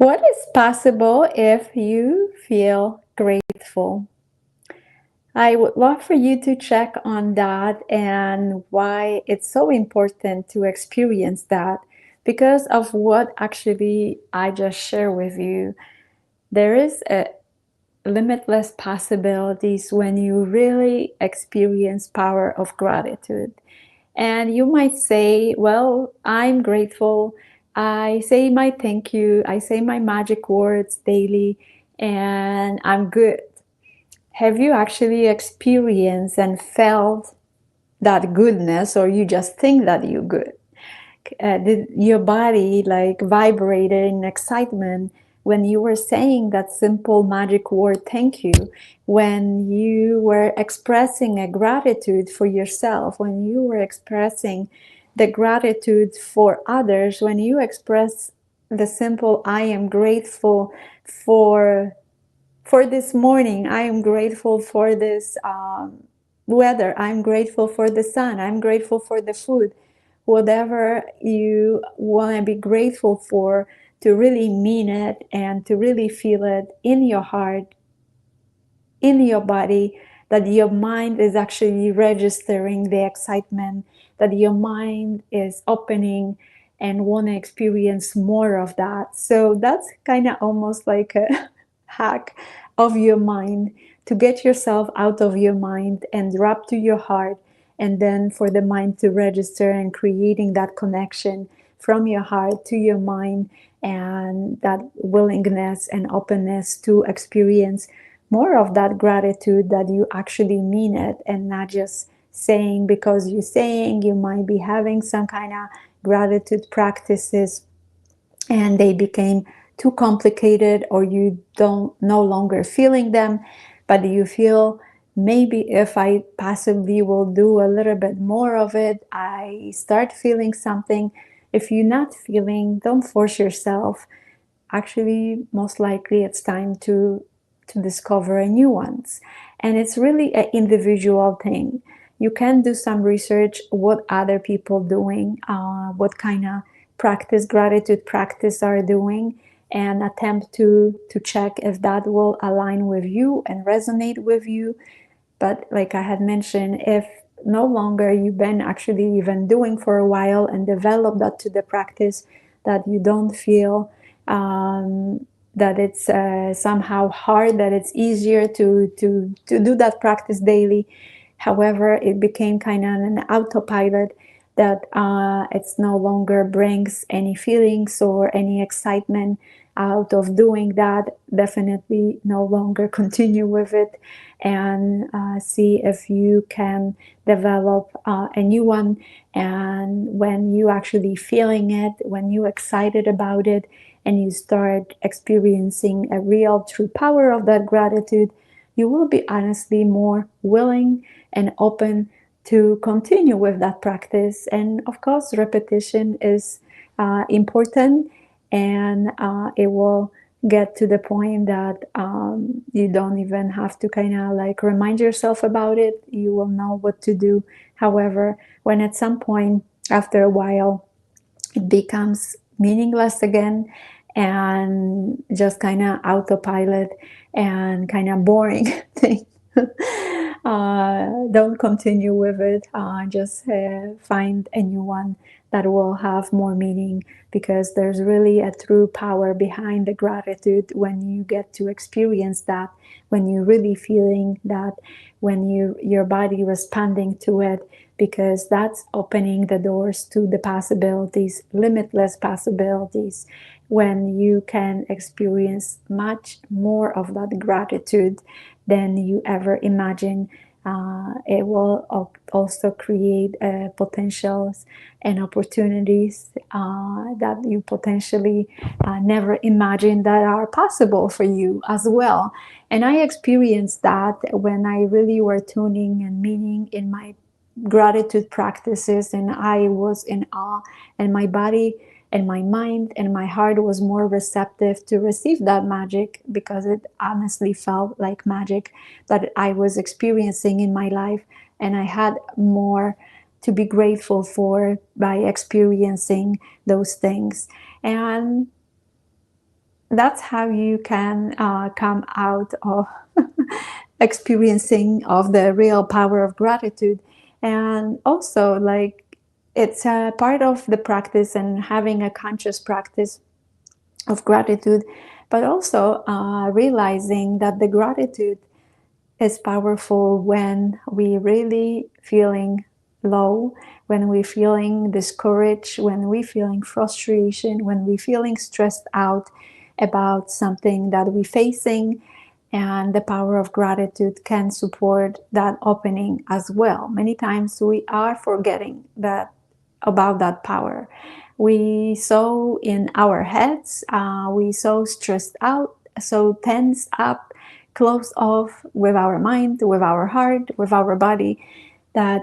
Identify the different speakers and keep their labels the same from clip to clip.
Speaker 1: What is possible if you feel grateful? I would love for you to check on that and why it's so important to experience that because of what actually I just shared with you. There is a limitless possibilities when you really experience power of gratitude. And you might say, well, I'm grateful. I say my thank you. I say my magic words daily and I'm good. Have you actually experienced and felt that goodness, or you just think that you're good? Did your body like vibrated in excitement when you were saying that simple magic word thank you, when you were expressing a gratitude for yourself, when you were expressing the gratitude for others, when you express the simple I am grateful for this morning, I am grateful for this weather, I'm grateful for the sun, I'm grateful for the food, whatever you want to be grateful for, to really mean it and to really feel it in your heart, in your body, that your mind is actually registering the excitement, that your mind is opening and want to experience more of that. So that's kind of almost like a hack of your mind to get yourself out of your mind and drop to your heart, and then for the mind to register and creating that connection from your heart to your mind, and that willingness and openness to experience more of that gratitude, that you actually mean it and not just saying because you're saying. You might be having some kind of gratitude practices and they became too complicated, or you don't no longer feeling them, but you feel maybe if I possibly will do a little bit more of it, I start feeling something. If you're not feeling, don't force yourself. Actually, most likely it's time to discover a new ones, and it's really an individual thing. You can do some research what other people doing, what kind of practice, gratitude practice are doing, and attempt to check if that will align with you and resonate with you. But like I had mentioned, if no longer you've been actually even doing for a while and develop that to the practice, that you don't feel that it's somehow hard, that it's easier to do that practice daily. However, it became kind of an autopilot, that it's no longer brings any feelings or any excitement out of doing that. Definitely no longer continue with it, and see if you can develop a new one. And when you actually feeling it, when you excited about it, and you start experiencing a real true power of that gratitude, you will be honestly more willing and open to continue with that practice. And of course, repetition is important, and it will get to the point that you don't even have to kind of like remind yourself about it. You will know what to do. However, when at some point after a while it becomes meaningless again and just kind of autopilot and kind of boring thing, don't continue with it. Just find a new one that will have more meaning, because there's really a true power behind the gratitude when you get to experience that, when you're really feeling that, when your body responding to it, because that's opening the doors to the possibilities, limitless possibilities, when you can experience much more of that gratitude than you ever imagined. It will also create potentials and opportunities that you potentially never imagined that are possible for you as well. And I experienced that when I really were tuning and meaning in my gratitude practices, and I was in awe, and my body and my mind and my heart was more receptive to receive that magic, because it honestly felt like magic that I was experiencing in my life, and I had more to be grateful for by experiencing those things. And that's how you can come out of experiencing of the real power of gratitude. And also, like, it's a part of the practice and having a conscious practice of gratitude, but also realizing that the gratitude is powerful when we really feeling low, when we feeling discouraged, when we feeling frustration, when we feeling stressed out about something that we facing. And the power of gratitude can support that opening as well. Many times we are forgetting that about that power. We so in our heads, we so stressed out, so tense up, closed off with our mind, with our heart, with our body, that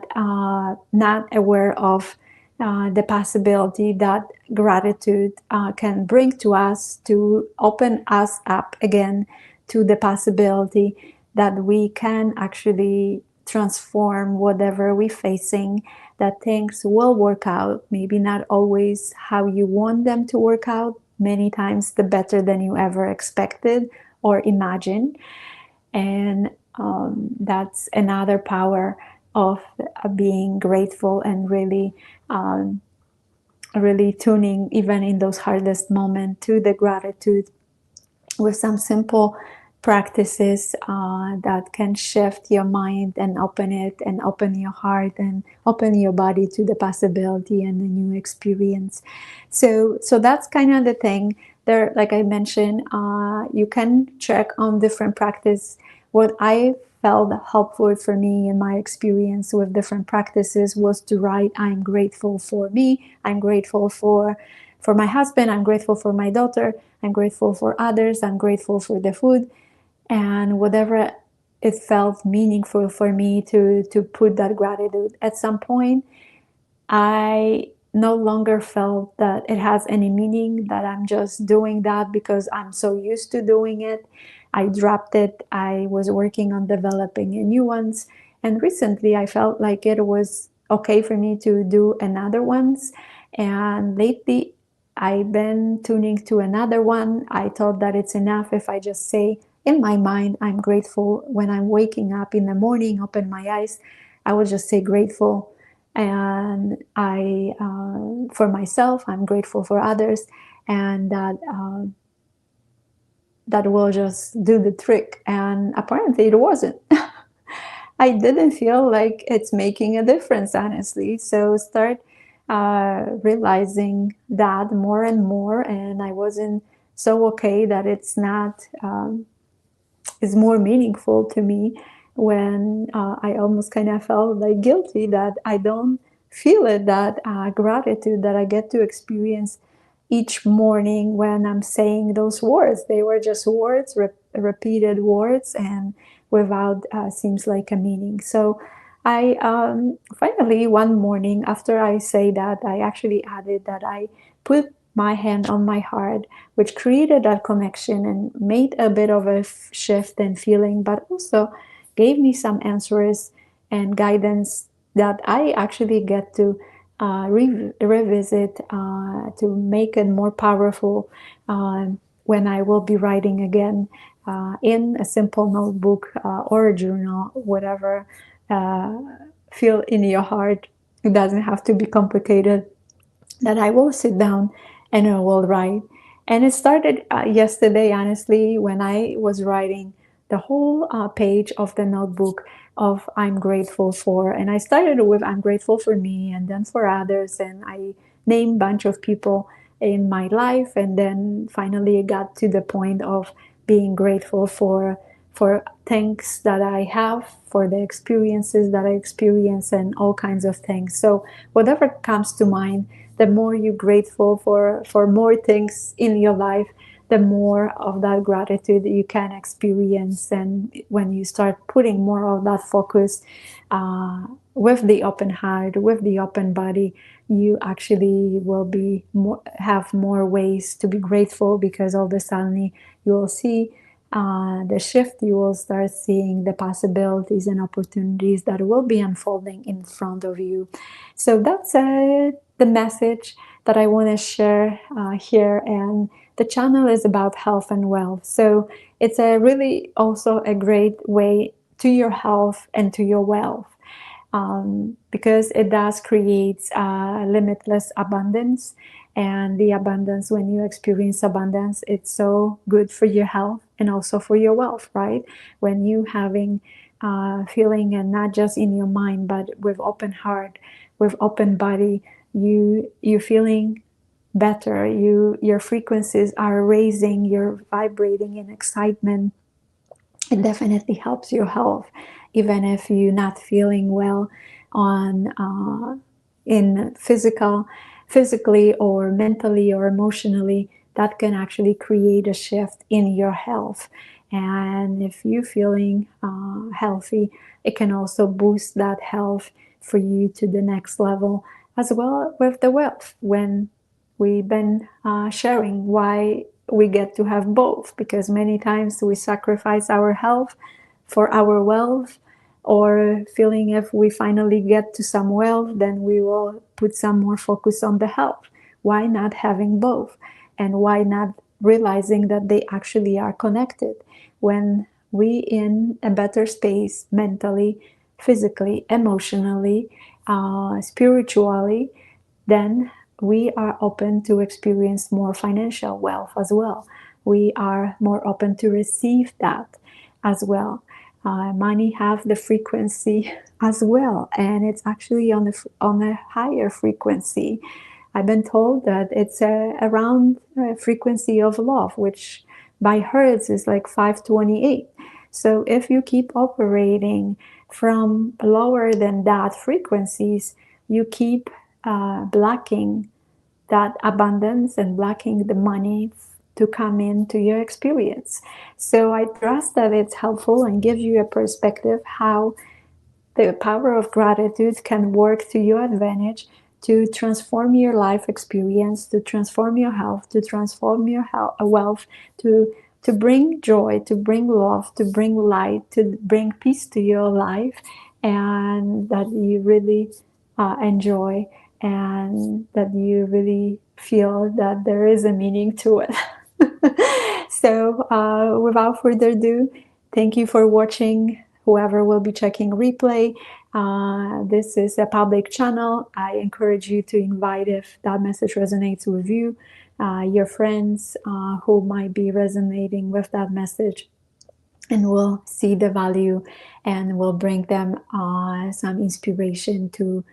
Speaker 1: not aware of the possibility that gratitude can bring to us, to open us up again to the possibility that we can actually transform whatever we're facing, that things will work out, maybe not always how you want them to work out, many times the better than you ever expected or imagined. And that's another power of being grateful and really really tuning even in those hardest moments to the gratitude with some simple practices that can shift your mind and open it and open your heart and open your body to the possibility and the new experience. So that's kind of the thing there. Like I mentioned, you can check on different practice. What I felt helpful for me in my experience with different practices was to write, I'm grateful for me, I'm grateful for my husband, I'm grateful for my daughter, I'm grateful for others, I'm grateful for the food, and whatever it felt meaningful for me to put that gratitude. At some point, I no longer felt that it has any meaning, that I'm just doing that because I'm so used to doing it. I dropped it. I was working on developing a new ones. And recently I felt like it was okay for me to do another ones. And lately I've been tuning to another one. I thought that it's enough if I just say in my mind, I'm grateful. When I'm waking up in the morning, open my eyes, I will just say grateful. And for myself, I'm grateful for others, and that will just do the trick. And apparently, it wasn't. I didn't feel like it's making a difference, honestly. So start realizing that more and more, and I wasn't so okay that it's not is more meaningful to me when I almost kind of felt like guilty that I don't feel it, that gratitude that I get to experience each morning when I'm saying those words. They were just words, repeated words, and without seems like a meaning. So I finally one morning after I say that, I actually added that I put my hand on my heart, which created that connection and made a bit of a shift in feeling, but also gave me some answers and guidance that I actually get to revisit to make it more powerful when I will be writing again in a simple notebook or a journal, whatever feel in your heart. It doesn't have to be complicated. That I will sit down and I will write. And it started yesterday, honestly, when I was writing the whole page of the notebook of I'm grateful for. And I started with I'm grateful for me and then for others. And I named a bunch of people in my life. And then finally it got to the point of being grateful for things that I have, for the experiences that I experience, and all kinds of things. So whatever comes to mind, the more you're grateful for more things in your life, the more of that gratitude you can experience. And when you start putting more of that focus with the open heart, with the open body, you actually will be more, have more ways to be grateful, because all of a sudden you will see the shift. You will start seeing the possibilities and opportunities that will be unfolding in front of you. So that's it. the message that I want to share here. And the channel is about health and wealth. So it's a really also a great way to your health and to your wealth, because it does create limitless abundance. And the abundance, when you experience abundance, it's so good for your health and also for your wealth, right? When you having feeling, and not just in your mind, but with open heart, with open body, you feeling better, your frequencies are raising, you're vibrating in excitement. It definitely helps your health, even if you're not feeling well on in physically or mentally or emotionally. That can actually create a shift in your health. And if you're feeling healthy, it can also boost that health for you to the next level, as well with the wealth. When we've been sharing why we get to have both, because many times we sacrifice our health for our wealth, or feeling if we finally get to some wealth, then we will put some more focus on the health. Why not having both? And why not realizing that they actually are connected? When we in a better space mentally, physically, emotionally, spiritually, then we are open to experience more financial wealth as well. We are more open to receive that as well. Money have the frequency as well, and it's actually on a higher frequency. I've been told that it's around frequency of love, which by hertz is like 528. So if you keep operating from lower than that frequencies, you keep blocking that abundance and blocking the money to come into your experience. So I trust that it's helpful and gives you a perspective how the power of gratitude can work to your advantage to transform your life experience, to transform your health, to transform your wealth, to bring joy, to bring love, to bring light, to bring peace to your life, and that you really enjoy, and that you really feel that there is a meaning to it. So without further ado, thank you for watching. Whoever will be checking replay, this is a public channel. I encourage you to invite, if that message resonates with you, your friends who might be resonating with that message, and will see the value and will bring them some inspiration to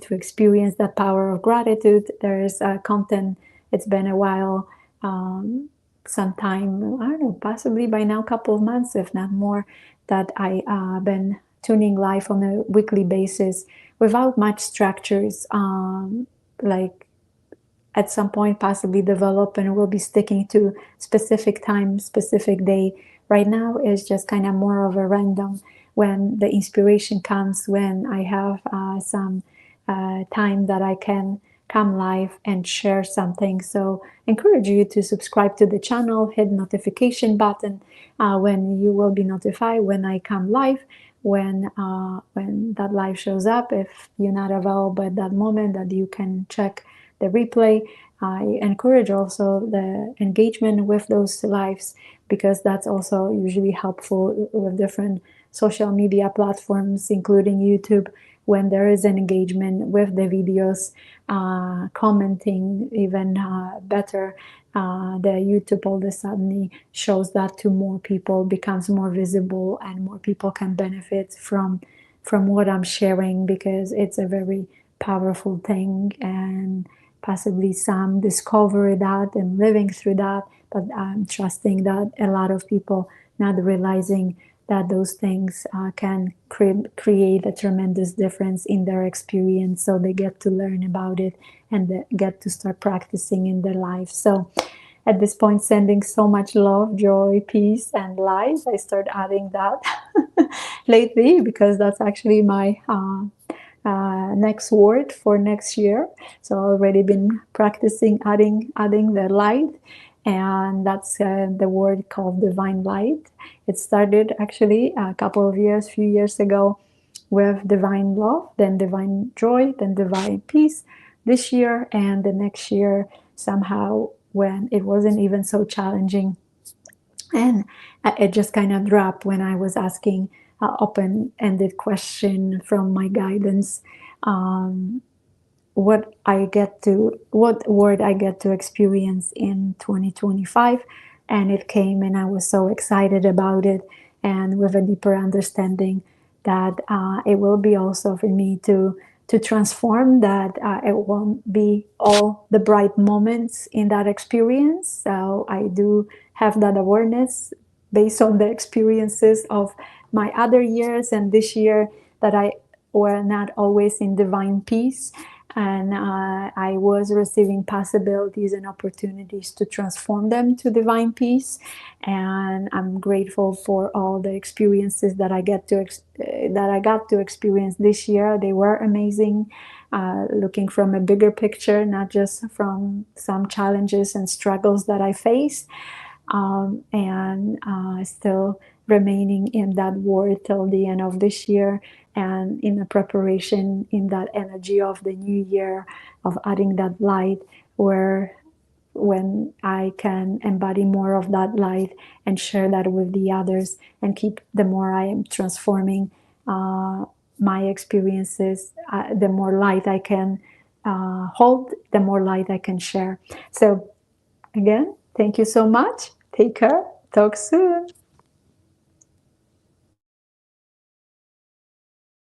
Speaker 1: experience that power of gratitude. There is content. It's been a while, sometime, I don't know, possibly by now a couple of months, if not more, that I been tuning live on a weekly basis without much structures, like at some point possibly develop, and we'll be sticking to specific time, specific day. Right now is just kind of more of a random, when the inspiration comes, when I have some time that I can come live and share something. So encourage you to subscribe to the channel, hit notification button when you will be notified when I come live, when that live shows up. If you're not available at that moment, that you can check the replay. I encourage also the engagement with those lives, because that's also usually helpful with different social media platforms, including YouTube. When there is an engagement with the videos, commenting even better, the YouTube all of a sudden shows that to more people, becomes more visible, and more people can benefit from what I'm sharing, because it's a very powerful thing. And possibly some discover that and living through that, but I'm trusting that a lot of people not realizing that those things can create a tremendous difference in their experience, so they get to learn about it and they get to start practicing in their life. So at this point, sending so much love, joy, peace, and light. I start adding that lately, because that's actually my next word for next year. So I've already been practicing adding the light, and that's the word called divine light. It started actually few years ago, with divine love, then divine joy, then divine peace, this year and the next year somehow when it wasn't even so challenging. And it just kind of dropped when I was asking open-ended question from my guidance, um, what word I get to experience in 2025. And it came, and I was so excited about it, and with a deeper understanding that it will be also for me to transform, that it won't be all the bright moments in that experience. So I do have that awareness based on the experiences of my other years and this year, that I were not always in divine peace, and I was receiving possibilities and opportunities to transform them to divine peace. And I'm grateful for all the experiences that I got to experience this year. They were amazing. Looking from a bigger picture, not just from some challenges and struggles that I faced, and still remaining in that word till the end of this year, and in the preparation in that energy of the new year, of adding that light, where when I can embody more of that light and share that with the others, and keep, the more I am transforming my experiences, the more light I can hold, the more light I can share. So again, thank you so much. Take care. Talk soon.